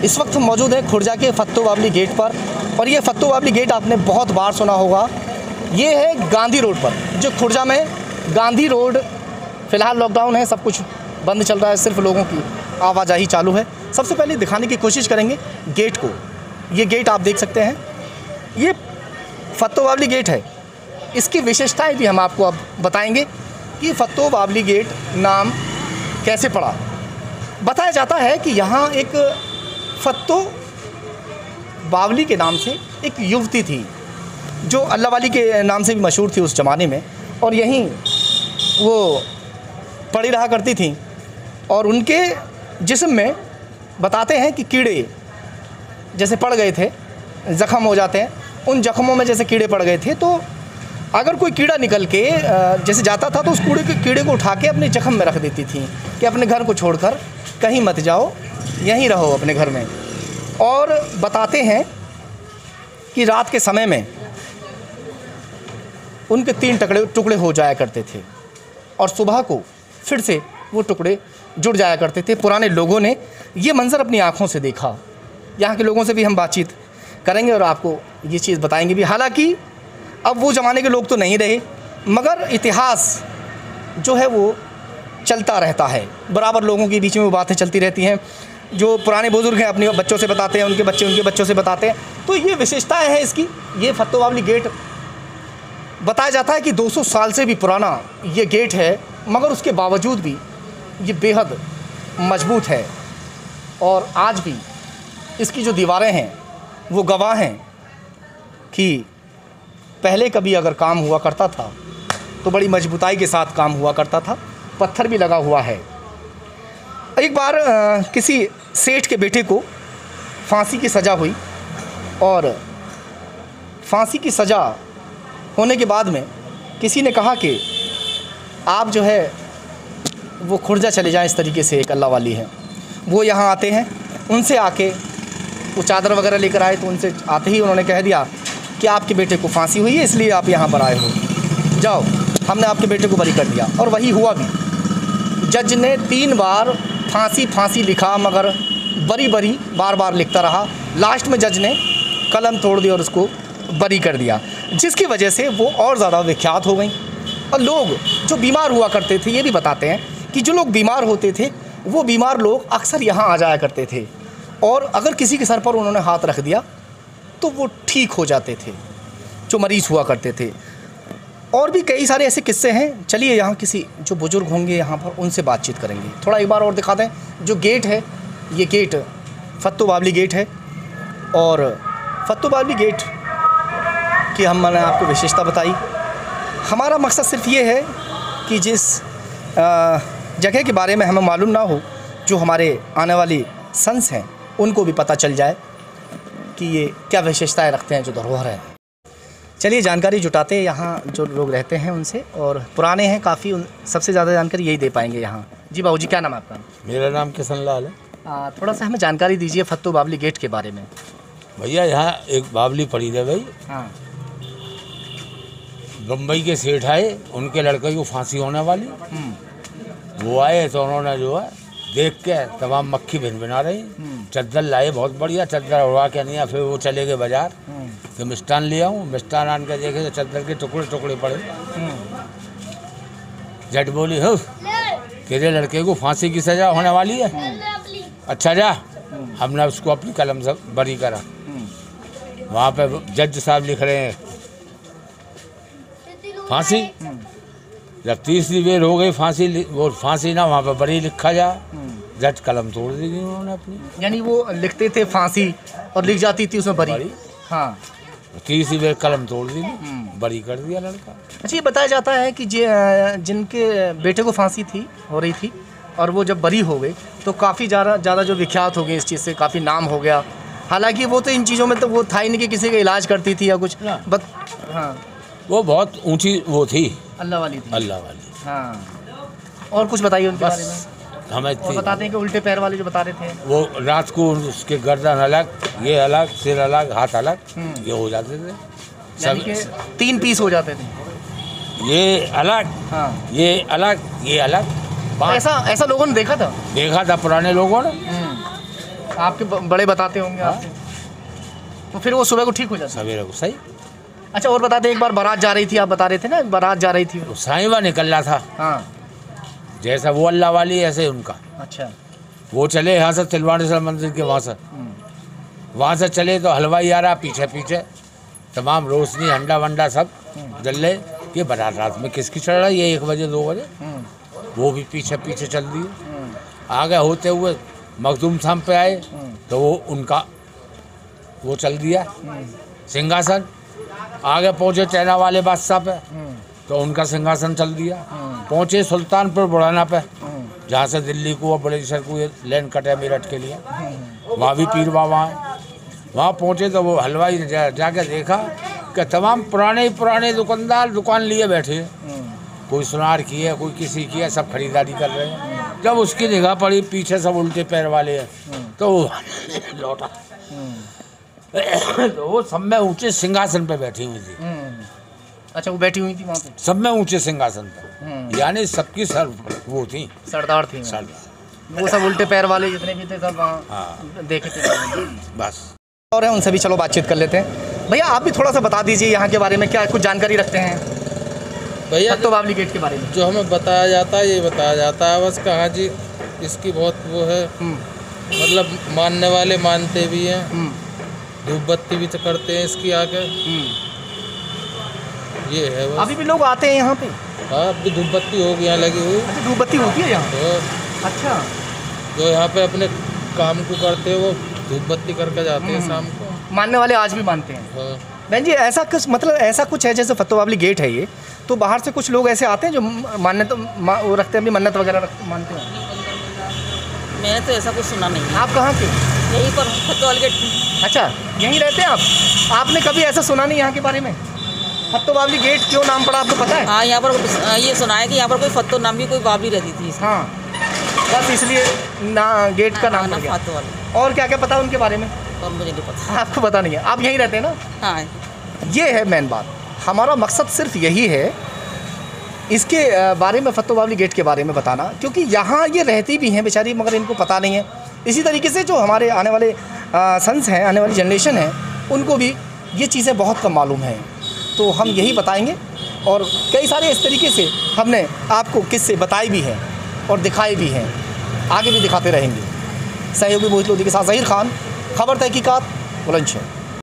इस वक्त हम मौजूद हैं खुर्जा के फत्तो बावली गेट पर, और ये फत्तो बावली गेट आपने बहुत बार सुना होगा। ये है गांधी रोड पर, जो खुर्जा में गांधी रोड फ़िलहाल लॉकडाउन है, सब कुछ बंद चल रहा है, सिर्फ लोगों की आवाजाही चालू है। सबसे पहले दिखाने की कोशिश करेंगे गेट को। ये गेट आप देख सकते हैं, ये फत्तो बावली गेट है। इसकी विशेषताएं भी हम आपको अब बताएंगे कि फत्तो बावली गेट नाम कैसे पड़ा। बताया जाता है कि यहाँ एक फत्तो बावली के नाम से एक युवती थी, जो अल्लाह वाली के नाम से भी मशहूर थी उस ज़माने में, और यहीं वो पड़ी रहा करती थी। और उनके जिस्म में बताते हैं कि कीड़े जैसे पड़ गए थे, ज़ख़म हो जाते हैं, उन ज़ख़मों में जैसे कीड़े पड़ गए थे, तो अगर कोई कीड़ा निकल के जैसे जाता था तो उस कीड़े को उठा के अपने ज़ख़म में रख देती थी कि अपने घर को छोड़कर कहीं मत जाओ, यहीं रहो अपने घर में। और बताते हैं कि रात के समय में उनके 3 टुकड़े हो जाया करते थे, और सुबह को फिर से वो टुकड़े जुड़ जाया करते थे। पुराने लोगों ने ये मंज़र अपनी आँखों से देखा। यहाँ के लोगों से भी हम बातचीत करेंगे और आपको ये चीज़ बताएंगे भी। हालांकि अब वो ज़माने के लोग तो नहीं रहे, मगर इतिहास जो है वो चलता रहता है, बराबर लोगों के बीच में वो बातें चलती रहती हैं। जो पुराने बुज़ुर्ग हैं अपने बच्चों से बताते हैं, उनके बच्चों से बताते हैं। तो ये विशेषताएँ हैं इसकी। ये फत्तो बावली गेट बताया जाता है कि 200 साल से भी पुराना ये गेट है, मगर उसके बावजूद भी ये बेहद मजबूत है, और आज भी इसकी जो दीवारें हैं वो गवाह हैं कि पहले कभी अगर काम हुआ करता था तो बड़ी मजबूताई के साथ काम हुआ करता था, पत्थर भी लगा हुआ है। एक बार किसी सेठ के बेटे को फांसी की सज़ा हुई, और फांसी की सज़ा होने के बाद में किसी ने कहा कि आप जो है वो खुर्जा चले जाएं। इस तरीके से एक अल्लाह वाली है, वो यहाँ आते हैं, उनसे आके वो चादर वगैरह लेकर आए, तो उनसे आते ही उन्होंने कह दिया कि आपके बेटे को फांसी हुई है, इसलिए आप यहाँ पर आए हो, जाओ, हमने आपके बेटे को बरी कर दिया। और वही हुआ भी। जज ने 3 बार फांसी लिखा, मगर बरी बार बार लिखता रहा। लास्ट में जज ने कलम तोड़ दी और उसको बरी कर दिया, जिसकी वजह से वो और ज़्यादा विख्यात हो गई। और लोग जो बीमार हुआ करते थे, ये भी बताते हैं कि जो लोग बीमार होते थे वो बीमार लोग अक्सर यहाँ आ जाया करते थे, और अगर किसी के सर पर उन्होंने हाथ रख दिया तो वो ठीक हो जाते थे, जो मरीज़ हुआ करते थे। और भी कई सारे ऐसे किस्से हैं। चलिए यहाँ किसी जो बुज़ुर्ग होंगे यहाँ पर, उनसे बातचीत करेंगे। थोड़ा एक बार और दिखा दें। जो गेट है, ये गेट फत्तो बावली गेट है, और फत्तो बावली गेट की मैंने आपको विशेषता बताई। हमारा मकसद सिर्फ ये है कि जिस जगह के बारे में हमें मालूम ना हो, जो हमारे आने वाली सन्स हैं उनको भी पता चल जाए कि ये क्या विशेषताएं रखते हैं, जो धरोहर है। चलिए जानकारी जुटाते हैं यहाँ जो लोग रहते हैं उनसे, और पुराने हैं काफ़ी, सबसे ज़्यादा जानकारी यही दे पाएंगे यहाँ। जी बाबू जी, क्या नाम है आपका? मेरा नाम किशन लाल है। थोड़ा सा हमें जानकारी दीजिए फत्तो बावली गेट के बारे में। भैया यहाँ एक बावली पड़ी है भाई। हाँ। बम्बई के सेठ आए, उनके लड़के को फांसी होने वाली, वो आए तो उन्होंने जो है देख के तमाम मक्खी भिन रही, चद्दर लाए, बहुत बढ़िया चद्दर उड़वा के नहीं। फिर वो चले गए बाजार, तो मिष्टान ले आऊँ, मिष्टान आन के देखे तो चद्दर के टुकड़े पड़े। जट बोली, हो तेरे लड़के को फांसी की सजा होने वाली है, अच्छा जा। हमने उसको अपनी कलम से बरी करा। वहाँ पे जज साहब लिख रहे हैं फांसी। जब 30 बेर हो गई फांसी, वो फांसी ना वहाँ पे बरी लिखा जा, जज कलम तोड़ दी गई उन्होंने अपनी। यानी वो लिखते थे फांसी और लिख जाती थी उसमें बरी। हाँ। 30 बेर कलम तोड़ दी, बरी कर दिया लड़का। अच्छा, ये बताया जाता है कि जिनके बेटे को फांसी हो रही थी, और वो जब बरी हो गई तो काफ़ी ज़्यादा जो विख्यात हो गई इस चीज़ से, काफ़ी नाम हो गया। हालांकि वो तो इन चीज़ों में तो वो था ही नहीं कि किसी का इलाज करती थी या कुछ। हाँ, वो बहुत ऊंची वो थी, अल्लाह वाली थी। अल्लाह वाली। हाँ। और कुछ बताइए उनके बारे में। हमें और बताते हैं कि उल्टे पैर वाले जो बता रहे थे, वो रात को उसके गर्दन अलग, ये अलग, सिर अलग, हाथ अलग, ये हो जाते थे। सब 3 पीस हो जाते थे, ये अलग, हाँ, ये अलग, ये अलग। ऐसा लोगों ने देखा था पुराने लोगों ने। आपके बड़े बताते होंगे आपसे, तो फिर वो सुबह को ठीक हो जाता? सवेरे को सही। अच्छा, और बताते, एक बार बारात जा रही थी, आप बता रहे थे ना, बारात जा रही थी। तो साईबा निकल रहा था, हाँ। जैसा वो अल्लाह वाली ऐसे उनका। अच्छा। वो चले यहाँ से तिलवानेश्वर मंदिर के वहाँ से चले तो हलवाई आ रहा पीछे पीछे, तमाम रोशनी हंडा वंडा सब जल रहे। ये बारात रात में किसकी चल रहा है, ये 1 बजे 2 बजे, वो भी पीछे पीछे चल रही है। आगे होते हुए मखदूम साहब पे आए तो वो उनका वो चल दिया सिंहासन। आगे पहुँचे चैना वाले बादशाह पे तो उनका सिंहासन चल दिया। पहुँचे सुल्तानपुर बुढ़ाना पे, जहाँ से दिल्ली को और बड़ेसर को ये लाइन कटे मेरठ के लिए, वहाँ भी पीर बाबा हैं। वहाँ पहुँचे तो वो हलवाई ने जाके देखा कि तमाम पुराने दुकानदार दुकान लिए बैठे हैं। कोई सुनार की है, कोई किसी की है, सब खरीदारी कर रहे हैं। जब उसकी निगाह पड़ी पीछे सब उल्टे पैर वाले हैं तो वो लौटा तो वो सब में ऊंचे सिंहासन पे बैठी हुई थी। अच्छा, वो बैठी हुई थी वहाँ पे सब में ऊंचे सिंहासन पे, यानी सबकी सर वो थी, सरदार थी। सरदार। वो सब उल्टे पैर वाले जितने भी थे सब वहाँ देखे थे बस। और है उनसे भी चलो बातचीत कर लेते हैं। भैया, आप भी थोड़ा सा बता दीजिए यहाँ के बारे में, क्या कुछ जानकारी रखते हैं भैया? तो बावली गेट के बारे में जो हमें बताया जाता है ये बताया जाता है बस। कहाँ जी इसकी बहुत वो है, मतलब मानने वाले मानते भी हैं, धूप बत्ती भी तो करते हैं इसकी आके। ये है बस। अभी भी लोग आते हैं यहाँ पे? हाँ, अभी धूप बत्ती हो गई यहाँ लगी हुई। अच्छा, धूप बत्ती होती है यहाँ? तो अच्छा। जो यहाँ पे अपने काम को करते हैं वो धूप बत्ती करके जाते हैं शाम को। मानने वाले आज भी मानते हैं। हाँ। बहन जी, ऐसा कुछ मतलब ऐसा कुछ है जैसे फत्तो बावली गेट है ये, तो बाहर से कुछ लोग ऐसे आते हैं जो मान्यत वो रखते हैं, भी मन्नत वगैरह मानते हैं? मैंने तो ऐसा कुछ सुना नहीं है। आप कहाँ के? यहीं पर हूँ, फत्तो वाली गेट। अच्छा, यहीं रहते हैं आप? आपने कभी ऐसा सुना नहीं यहाँ के बारे में? फत्तो बावली गेट क्यों नाम पड़ा, आपको पता है? हाँ, यहाँ पर ये सुना है कि यहाँ पर कोई फत्तो नाम की कोई बावली रहती थी। हाँ, बस इसलिए ना गेट का नाम पड़ गया। फत्तो वाली। और क्या क्या पता है उनके बारे में? और मुझे नहीं पता। आपको पता नहीं है? आप यहीं रहते हैं ना? हाँ। ये है मेन बात। हमारा मकसद सिर्फ यही है इसके बारे में, फत्तो बावली गेट के बारे में बताना, क्योंकि यहाँ ये रहती भी हैं बेचारी मगर इनको पता नहीं है। इसी तरीके से जो हमारे आने वाले सन्स हैं, आने वाली जनरेशन है, उनको भी ये चीज़ें बहुत कम मालूम हैं। तो हम यही बताएंगे और कई सारे इस तरीके से हमने आपको किस्से बताए भी हैं और दिखाए भी हैं, आगे भी दिखाते रहेंगे। सहयोगी मोहित लोधी के साथ ज़हीर खान, खबर तहकीकात बुलंदशहर।